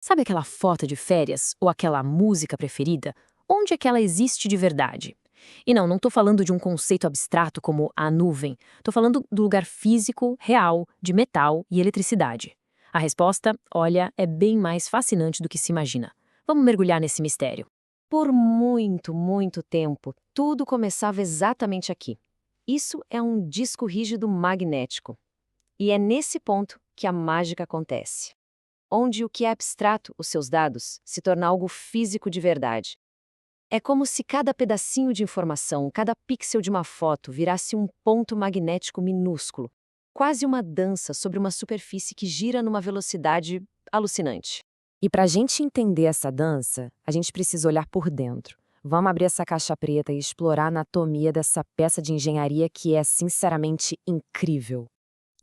Sabe aquela foto de férias ou aquela música preferida? Onde é que ela existe de verdade? E não tô falando de um conceito abstrato como a nuvem. Tô falando do lugar físico, real, de metal e eletricidade. A resposta, olha, é bem mais fascinante do que se imagina. Vamos mergulhar nesse mistério. Por muito, muito tempo, tudo começava exatamente aqui. Isso é um disco rígido magnético. E é nesse ponto que a mágica acontece, onde o que é abstrato, os seus dados, se torna algo físico de verdade. É como se cada pedacinho de informação, cada pixel de uma foto virasse um ponto magnético minúsculo, quase uma dança sobre uma superfície que gira numa velocidade alucinante. E para a gente entender essa dança, a gente precisa olhar por dentro. Vamos abrir essa caixa preta e explorar a anatomia dessa peça de engenharia que é sinceramente incrível.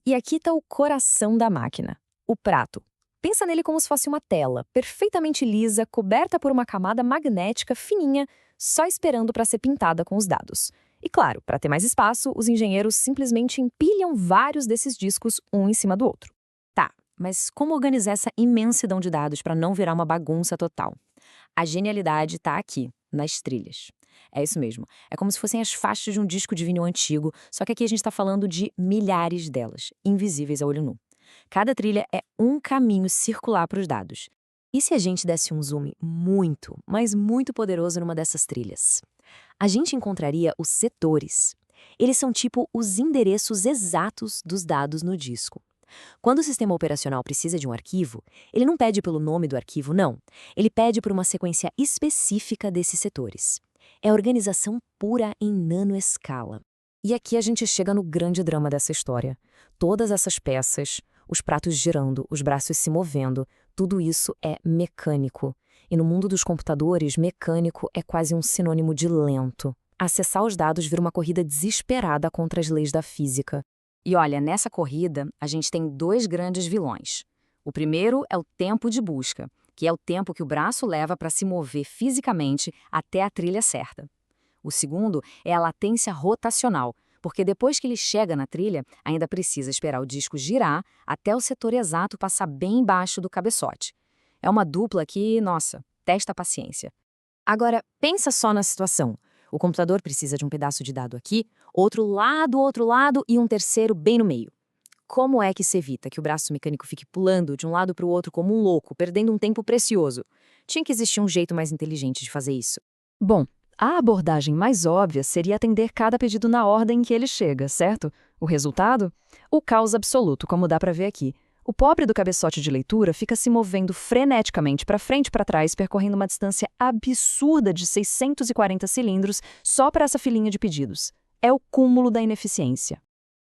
E aqui está o coração da máquina, o prato. Pensa nele como se fosse uma tela, perfeitamente lisa, coberta por uma camada magnética fininha, só esperando para ser pintada com os dados. E claro, para ter mais espaço, os engenheiros simplesmente empilham vários desses discos um em cima do outro. Tá, mas como organizar essa imensidão de dados para não virar uma bagunça total? A genialidade está aqui, nas trilhas. É isso mesmo. É como se fossem as faixas de um disco de vinil antigo, só que aqui a gente está falando de milhares delas, invisíveis a olho nu. Cada trilha é um caminho circular para os dados. E se a gente desse um zoom muito, mas muito poderoso numa dessas trilhas? A gente encontraria os setores. Eles são tipo os endereços exatos dos dados no disco. Quando o sistema operacional precisa de um arquivo, ele não pede pelo nome do arquivo, não. Ele pede por uma sequência específica desses setores. É organização pura em nanoescala. E aqui a gente chega no grande drama dessa história. Todas essas peças, os pratos girando, os braços se movendo, tudo isso é mecânico. E no mundo dos computadores, mecânico é quase um sinônimo de lento. Acessar os dados vira uma corrida desesperada contra as leis da física. E olha, nessa corrida, a gente tem dois grandes vilões. O primeiro é o tempo de busca, que é o tempo que o braço leva para se mover fisicamente até a trilha certa. O segundo é a latência rotacional, porque depois que ele chega na trilha, ainda precisa esperar o disco girar até o setor exato passar bem embaixo do cabeçote. É uma dupla que, nossa, testa a paciência. Agora, pensa só na situação. O computador precisa de um pedaço de dado aqui, outro lado e um terceiro bem no meio. Como é que se evita que o braço mecânico fique pulando de um lado para o outro como um louco, perdendo um tempo precioso? Tinha que existir um jeito mais inteligente de fazer isso. Bom, a abordagem mais óbvia seria atender cada pedido na ordem em que ele chega, certo? O resultado? O caos absoluto, como dá para ver aqui. O pobre do cabeçote de leitura fica se movendo freneticamente para frente e para trás, percorrendo uma distância absurda de 640 cilindros só para essa filinha de pedidos. É o cúmulo da ineficiência.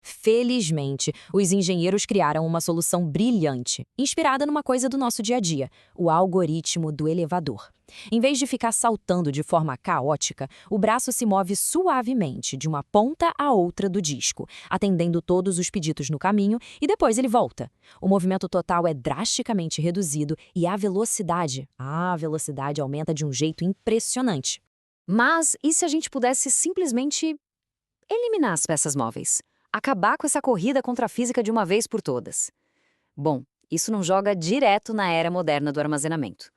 Felizmente, os engenheiros criaram uma solução brilhante, inspirada numa coisa do nosso dia a dia, o algoritmo do elevador. Em vez de ficar saltando de forma caótica, o braço se move suavemente de uma ponta à outra do disco, atendendo todos os pedidos no caminho e depois ele volta. O movimento total é drasticamente reduzido e a velocidade aumenta de um jeito impressionante. Mas e se a gente pudesse simplesmente eliminar as peças móveis? Acabar com essa corrida contra a física de uma vez por todas? Bom, isso não joga direto na era moderna do armazenamento.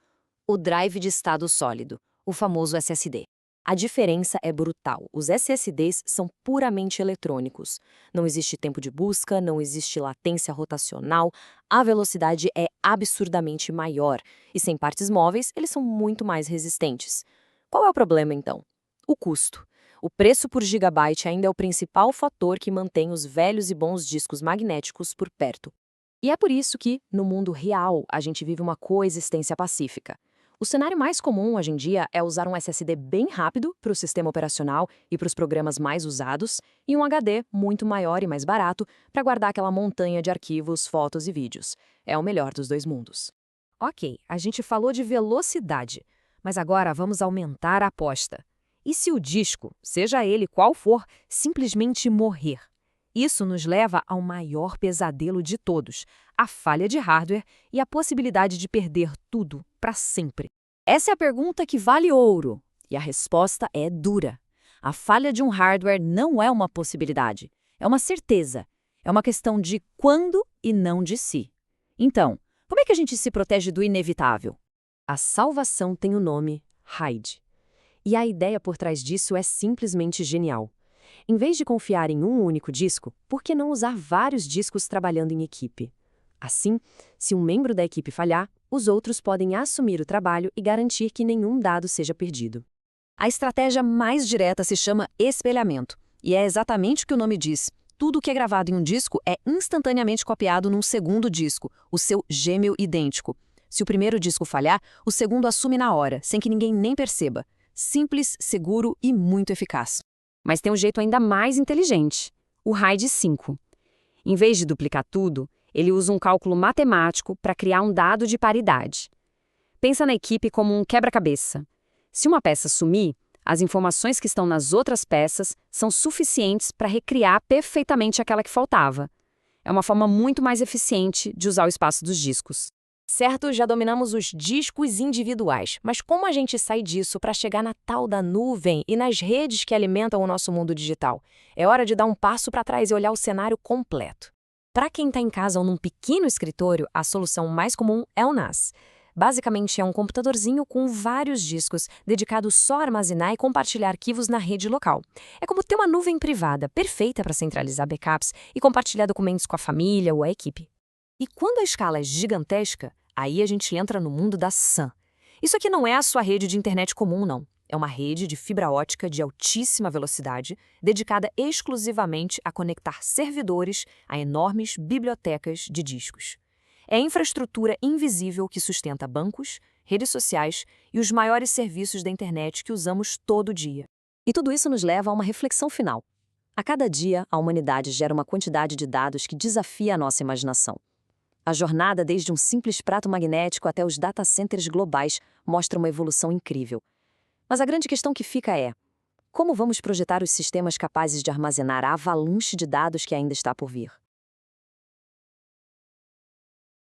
O drive de estado sólido, o famoso SSD. A diferença é brutal. Os SSDs são puramente eletrônicos. Não existe tempo de busca, não existe latência rotacional, a velocidade é absurdamente maior. E sem partes móveis, eles são muito mais resistentes. Qual é o problema, então? O custo. O preço por gigabyte ainda é o principal fator que mantém os velhos e bons discos magnéticos por perto. E é por isso que, no mundo real, a gente vive uma coexistência pacífica. O cenário mais comum hoje em dia é usar um SSD bem rápido para o sistema operacional e para os programas mais usados, e um HD muito maior e mais barato para guardar aquela montanha de arquivos, fotos e vídeos. É o melhor dos dois mundos. Ok, a gente falou de velocidade, mas agora vamos aumentar a aposta. E se o disco, seja ele qual for, simplesmente morrer? Isso nos leva ao maior pesadelo de todos, a falha de hardware e a possibilidade de perder tudo para sempre. Essa é a pergunta que vale ouro, e a resposta é dura. A falha de um hardware não é uma possibilidade, é uma certeza. É uma questão de quando e não de se. Então, Como é que a gente se protege do inevitável? A salvação tem o nome RAID. E a ideia por trás disso é simplesmente genial. Em vez de confiar em um único disco, por que não usar vários discos trabalhando em equipe? Assim, se um membro da equipe falhar, os outros podem assumir o trabalho e garantir que nenhum dado seja perdido. A estratégia mais direta se chama espelhamento. E é exatamente o que o nome diz. Tudo que é gravado em um disco é instantaneamente copiado num segundo disco, o seu gêmeo idêntico. Se o primeiro disco falhar, o segundo assume na hora, sem que ninguém nem perceba. Simples, seguro e muito eficaz. Mas tem um jeito ainda mais inteligente, o RAID 5. Em vez de duplicar tudo, ele usa um cálculo matemático para criar um dado de paridade. Pensa na equipe como um quebra-cabeça. Se uma peça sumir, as informações que estão nas outras peças são suficientes para recriar perfeitamente aquela que faltava. É uma forma muito mais eficiente de usar o espaço dos discos. Certo, já dominamos os discos individuais, mas como a gente sai disso para chegar na tal da nuvem e nas redes que alimentam o nosso mundo digital? É hora de dar um passo para trás e olhar o cenário completo. Para quem está em casa ou num pequeno escritório, a solução mais comum é o NAS. Basicamente, é um computadorzinho com vários discos, dedicado só a armazenar e compartilhar arquivos na rede local. É como ter uma nuvem privada, perfeita para centralizar backups e compartilhar documentos com a família ou a equipe. E quando a escala é gigantesca, aí a gente entra no mundo da SAN. Isso aqui não é a sua rede de internet comum, não. É uma rede de fibra ótica de altíssima velocidade, dedicada exclusivamente a conectar servidores a enormes bibliotecas de discos. É a infraestrutura invisível que sustenta bancos, redes sociais e os maiores serviços da internet que usamos todo dia. E tudo isso nos leva a uma reflexão final. A cada dia, a humanidade gera uma quantidade de dados que desafia a nossa imaginação. A jornada desde um simples prato magnético até os data centers globais mostra uma evolução incrível. Mas a grande questão que fica é: como vamos projetar os sistemas capazes de armazenar a avalanche de dados que ainda está por vir?